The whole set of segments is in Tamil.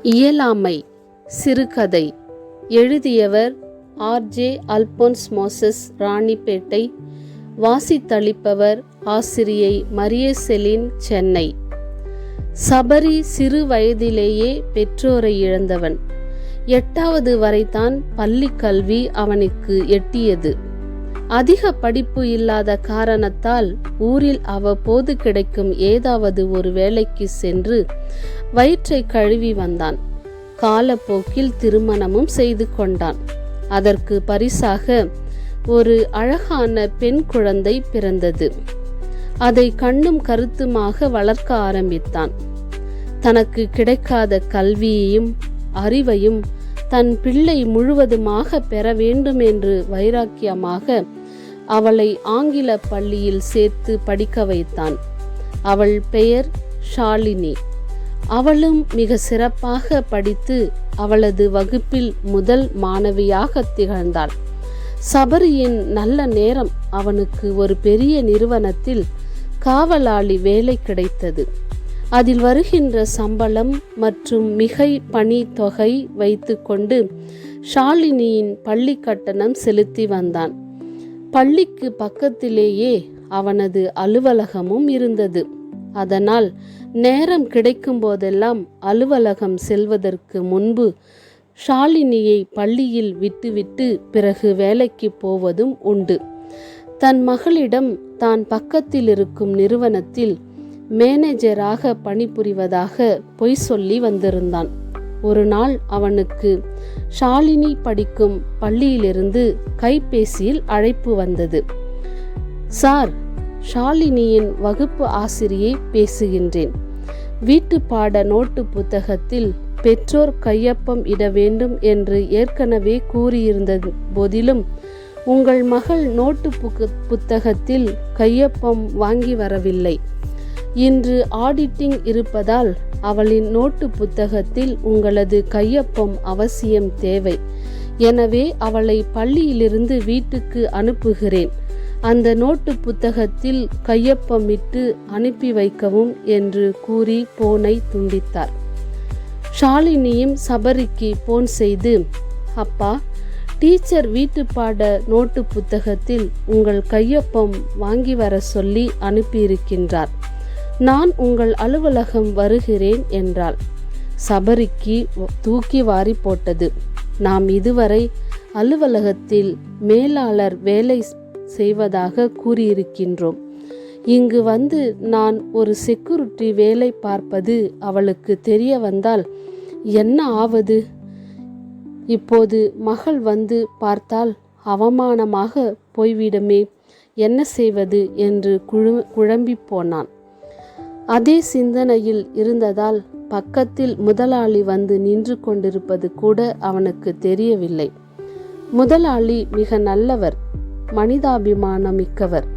இயலாமை சிறுகதை. எழுதியவர் ஆர்.ஜே. அல்போன்ஸ் மோசஸ், ராணிப்பேட்டை. வாசித்தளிப்பவர் ஆசிரியை மரியசெலின், சென்னை. சபரி சிறு வயதிலேயே பெற்றோரை இழந்தவன். 8வது வரைதான் பள்ளி கல்வி அவனுக்கு எட்டியது. அதிக படிப்பு இல்லாத காரணத்தால் ஊரில் அவ்வப்போது கிடைக்கும் ஏதாவது ஒரு வேலைக்கு சென்று வயிற்றை கழுவி வந்தான். காலப்போக்கில் திருமணமும் செய்து கொண்டான். அதற்கு பரிசாக ஒரு அழகான பெண் குழந்தை பிறந்தது. அதை கண்ணும் கருத்துமாக வளர்க்க ஆரம்பித்தான். தனக்கு கிடைக்காத கல்வியையும் அறிவையும் தன் பிள்ளை முழுவதுமாக பெற வேண்டும் என்று வைராக்கியமாக அவளை ஆங்கில பள்ளியில் சேர்த்து படிக்க வைத்தான். அவள் பெயர் ஷாலினி. அவளும் மிக சிறப்பாக படித்து அவளது வகுப்பில் முதல் மாணவியாக திகழ்ந்தாள். சபரியின் நல்ல நேரம் அவனுக்கு ஒரு பெரிய நிறுவனத்தில் காவலாளி வேலை கிடைத்தது. அதில் வருகின்ற சம்பளம் மற்றும் மிகை பணி தொகை வைத்து கொண்டு ஷாலினியின் பள்ளி கட்டணம் செலுத்தி வந்தான். பள்ளிக்கு பக்கத்திலேயே அவனது அலுவலகமும் இருந்தது. அதனால் நேரம் கிடைக்கும் போதெல்லாம் அலுவலகம் செல்வதற்கு முன்பு ஷாலினியை பள்ளியில் விட்டுவிட்டு பிறகு வேலைக்கு போவதும் உண்டு. தன் மகளிடம் தான் பக்கத்தில் இருக்கும் நிறுவனத்தில் மேனேஜராக பணிபுரிவதாக பொய் சொல்லி வந்திருந்தான். ஒரு நாள் அவனுக்கு ஷாலினி படிக்கும் பள்ளியிலிருந்து கைபேசியில் அழைப்பு வந்தது. சார், ஷாலினியின் வகுப்பு ஆசிரியை பேசுகின்றேன். வீட்டு பாட நோட்டு புத்தகத்தில் பெற்றோர் கையொப்பம் இட வேண்டும் என்று ஏற்கனவே கூறியிருந்த போதிலும் உங்கள் மகள் நோட்டு புத்தகத்தில் கையொப்பம் வாங்கி வரவில்லை. இன்று ஆடிட்டிங் இருப்பதால் அவளின் நோட்டு புத்தகத்தில் உங்களது கையொப்பம் அவசியம் தேவை. எனவே அவளை பள்ளியிலிருந்து வீட்டுக்கு அனுப்புகிறேன். அந்த நோட்டு புத்தகத்தில் கையொப்பமிட்டு அனுப்பி வைக்கவும் என்று கூறி போனை துண்டித்தார். ஷாலினியும் சபரிக்கு போன் செய்து, அப்பா, டீச்சர் வீட்டு பாட நோட்டு புத்தகத்தில் உங்கள் கையொப்பம் வாங்கி வர சொல்லி அனுப்பியிருக்கின்றார். நான் உங்கள் அலுவலகம் வருகிறேன் என்றாள். சபரிக்கு தூக்கி வாரி போட்டது. நாம் இதுவரை அலுவலகத்தில் மேலாளர் வேலை செய்வதாக கூறியிருக்கின்றோம். இங்கு வந்து நான் ஒரு செக்யூரிட்டி வேலை பார்ப்பது அவளுக்கு தெரிய வந்தால் என்ன ஆவது? இப்போது மகள் வந்து பார்த்தால் அவமானமாக போய்விடுமே, என்ன செய்வது என்று குழம்பி போனான். அதே சிந்தனையில் இருந்ததால் பக்கத்தில் முதலாளி வந்து நின்று கொண்டிருப்பது கூட அவனுக்கு தெரியவில்லை. முதலாளி மிக நல்லவர், மனிதாபிமானம் மிக்கவர்.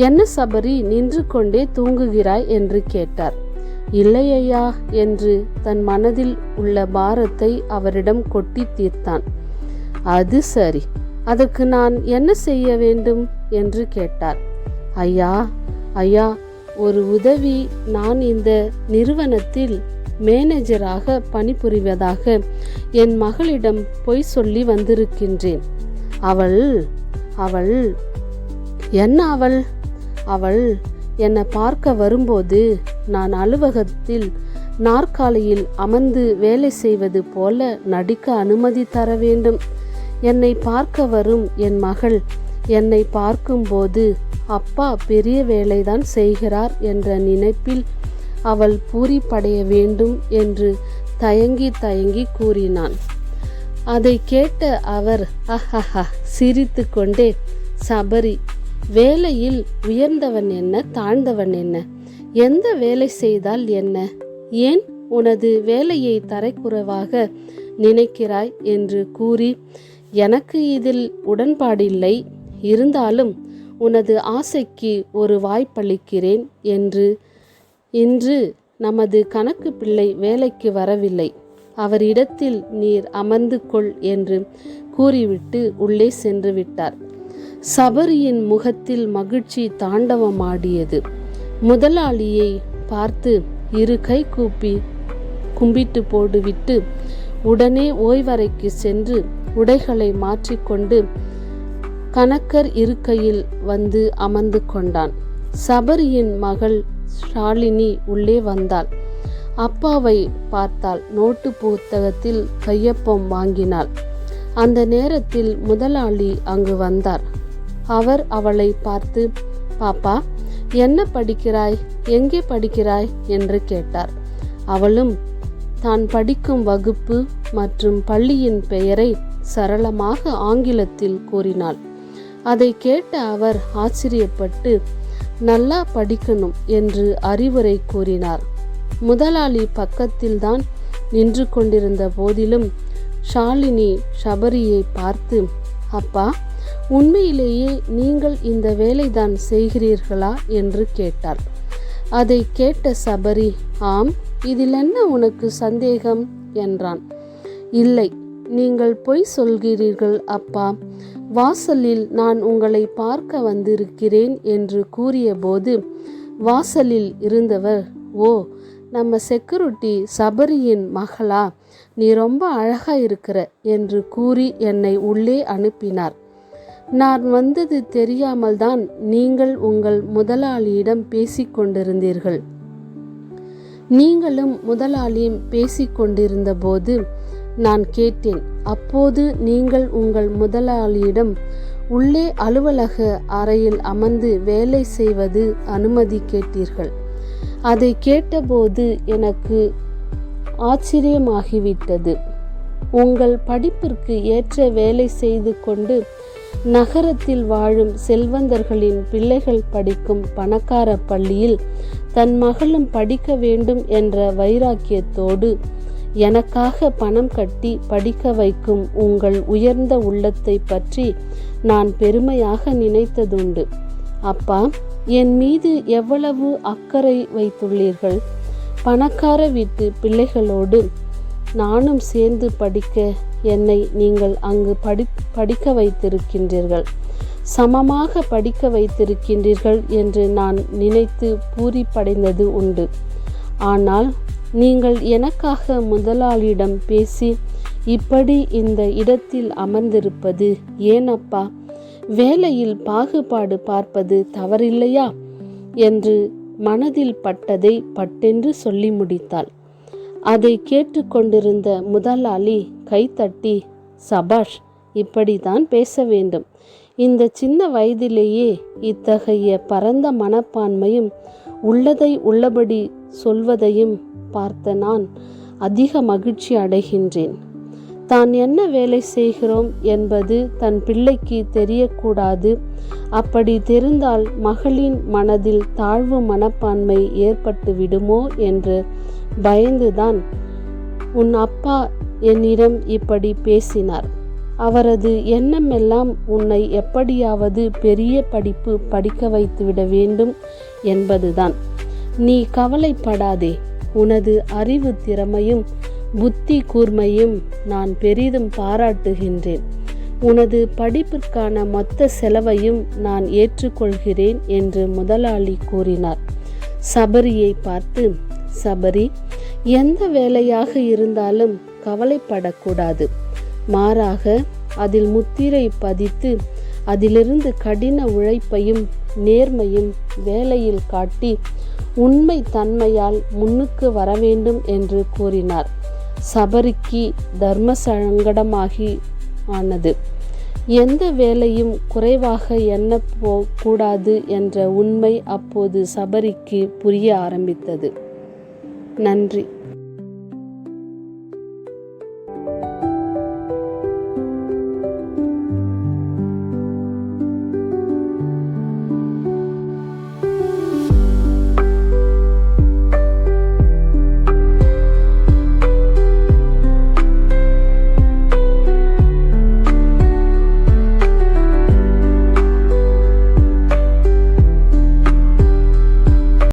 என்ன சபரி, நின்று கொண்டே தூங்குகிறாய் என்று கேட்டார். இல்லையா என்று தன் மனதில் உள்ள பாரத்தை அவரிடம் கொட்டி தீர்த்தான். அது சரி, அதற்கு நான் என்ன செய்ய வேண்டும் என்று கேட்டார். ஐயா, ஒரு உதவி. நான் இந்த நிறுவனத்தில் மேனேஜராக பணிபுரிவதாக என் மகளிடம் பொய் சொல்லி வந்திருக்கின்றேன். அவள் என்ன அவள் என்னை பார்க்க வரும்போது நான் அலுவலகத்தில் நாற்காலியில் அமர்ந்து வேலை செய்வது போல நடிக்க அனுமதி தர வேண்டும். என்னை பார்க்க வரும் என் மகள் என்னை பார்க்கும்போது அப்பா பெரிய வேலைதான் செய்கிறார் என்ற நினைப்பில் அவள் பூரிப்படைய வேண்டும் என்று தயங்கி கூறினான். அதை கேட்ட அவர் சிரித்து கொண்டே, சபரி, வேலையில் உயர்ந்தவன் என்ன, தாழ்ந்தவன் என்ன, எந்த வேலை செய்தால் என்ன, ஏன் உனது வேலையை தரைக்குறைவாக நினைக்கிறாய் என்று கூறி, எனக்கு இதில் உடன்பாடில்லை, இருந்தாலும் உனது ஆசைக்கு ஒரு வாய்ப்பளிக்கிறேன் என்று இன்று நமது கணக்கு பிள்ளை வேலைக்கு வரவில்லை. அவரிடத்தில் நீர் அமர்ந்து கொள் என்று கூறிவிட்டு உள்ளே சென்று விட்டார். சபரியின் முகத்தில் மகிழ்ச்சி தாண்டவமாடியது. முதலாளியை பார்த்து இரு கை கூப்பி கும்பிட்டு போட்டுவிட்டு உடனே ஓய்வறைக்கு சென்று உடைகளை மாற்றிக்கொண்டு கணக்கர் இருக்கையில் வந்து அமர்ந்து கொண்டான். சபரியின் மகள் ஷாலினி உள்ளே வந்தாள். அப்பாவை பார்த்தாள். நோட்டு புத்தகத்தில் கையொப்பம் வாங்கினாள். அந்த நேரத்தில் முதலாளி அங்கு வந்தார். அவர் அவளை பார்த்து, பாப்பா, என்ன படிக்கிறாய், எங்கே படிக்கிறாய் என்று கேட்டார். அவளும் தான் படிக்கும் வகுப்பு மற்றும் பள்ளியின் பெயரை சரளமாக ஆங்கிலத்தில் கூறினாள். அதை கேட்ட அவர் ஆச்சரியப்பட்டு, நல்லா படிக்கணும் என்று அறிவுரை கூறினார். முதலாளி பக்கத்தில்தான் நின்று கொண்டிருந்த போதிலும் ஷாலினி சபரியை பார்த்து, அப்பா, உண்மையிலேயே நீங்கள் இந்த வேலைதான் செய்கிறீர்களா என்று கேட்டாள். அதை கேட்ட சபரி, ஆம், இதில் என்ன உனக்கு சந்தேகம் என்றான். இல்லை, நீங்கள் பொய் சொல்கிறீர்கள் அப்பா. வாசலில் நான் உங்களை பார்க்க வந்திருக்கிறேன் என்று கூறியபோது வாசலில் இருந்தவர், ஓ, நம்ம செக்யூரிட்டி சபரியின் மகளா, நீ ரொம்ப அழகா இருக்கிற என்று கூறி என்னை உள்ளே அனுப்பினார். நான் வந்தது தெரியாமல் தான் நீங்கள் உங்கள் முதலாளியிடம் பேசிக்கொண்டிருந்தீர்கள். நீங்களும் முதலாளியும் பேசிக்கொண்டிருந்த போது நான் கேட்டேன். அப்போது நீங்கள் உங்கள் முதலாளியிடம் உள்ளே அலுவலக அறையில் அமர்ந்து வேலை செய்வது அனுமதி கேட்டீர்கள். அதை கேட்டபோது எனக்கு ஆச்சரியமாகிவிட்டது. உங்கள் படிப்பிற்கு ஏற்ற வேலை செய்து கொண்டு நகரத்தில் வாழும் செல்வந்தர்களின் பிள்ளைகள் படிக்கும் பணக்கார பள்ளியில் தன் மகளும் படிக்க வேண்டும் என்ற வைராக்கியத்தோடு எனக்காக பணம் கட்டி படிக்க வைக்கும் உங்கள் உயர்ந்த உள்ளத்தை பற்றி நான் பெருமையாக நினைத்ததுண்டு. அப்பா, என் மீது எவ்வளவு அக்கறை வைத்துள்ளீர்கள். பணக்கார வீட்டு பிள்ளைகளோடு நானும் சேர்ந்து படிக்க என்னை நீங்கள் அங்கு படிக்க வைத்திருக்கின்றீர்கள். சமமாக படிக்க வைத்திருக்கின்றீர்கள் என்று நான் நினைத்து பூரிப்படைந்தது உண்டு. ஆனால் நீங்கள் எனக்காக முதலாளியிடம் பேசி இப்படி இந்த இடத்தில் அமர்ந்திருப்பது ஏன் அப்பா? வேலையில் பாகுபாடு பார்ப்பது தவறில்லையா என்று மனதில் பட்டதை பட்டென்று சொல்லி முடித்தாள். அதை கேட்டுக்கொண்டிருந்த முதலாளி கைத்தட்டி, சபாஷ், இப்படித்தான் பேச வேண்டும். இந்த சின்ன வயதிலேயே இத்தகைய பரந்த மனப்பான்மையும் உள்ளதை உள்ளபடி சொல்வதையும் பார்த்த நான் அதிக மகிழ்ச்சி அடைகின்றேன். தான் என்ன வேலை செய்கிறோம் என்பது தன் பிள்ளைக்கு தெரியக்கூடாது. அப்படி தெரிந்தால் மகளின் மனதில் தாழ்வு மனப்பான்மை ஏற்பட்டு விடுமோ என்று பயந்துதான் உன் அப்பா என்னிடம் இப்படி பேசினார். அவரது எண்ணமெல்லாம் உன்னை எப்படியாவது பெரிய படிப்பு படிக்க வைத்துவிட வேண்டும் என்பதுதான். நீ கவலைப்படாதே. உனது அறிவு திறமையும் புத்தி கூர்மையும் நான் பெரிதும் பாராட்டுகின்றேன். உனது படிப்பிற்கான மொத்த செலவையும் நான் ஏற்றுக்கொள்கிறேன் என்று முதலாளி கூறினார். சபரியை பார்த்து, சபரி, எந்த வேலையாக இருந்தாலும் கவலைப்படக்கூடாது. மாறாக அதில் முத்திரை பதித்து அதிலிருந்து கடின உழைப்பையும் நேர்மையும் வேலையில் காட்டி உண்மை தன்மையால் முன்னுக்கு வர வேண்டும் என்று கூறினார். சபரிக்கு தர்ம சங்கடமாகி ஆனது. எந்த வேலையும் குறைவாக எண்ண கூடாது என்ற உண்மை அப்போது சபரிக்கு புரிய ஆரம்பித்தது. நன்றி.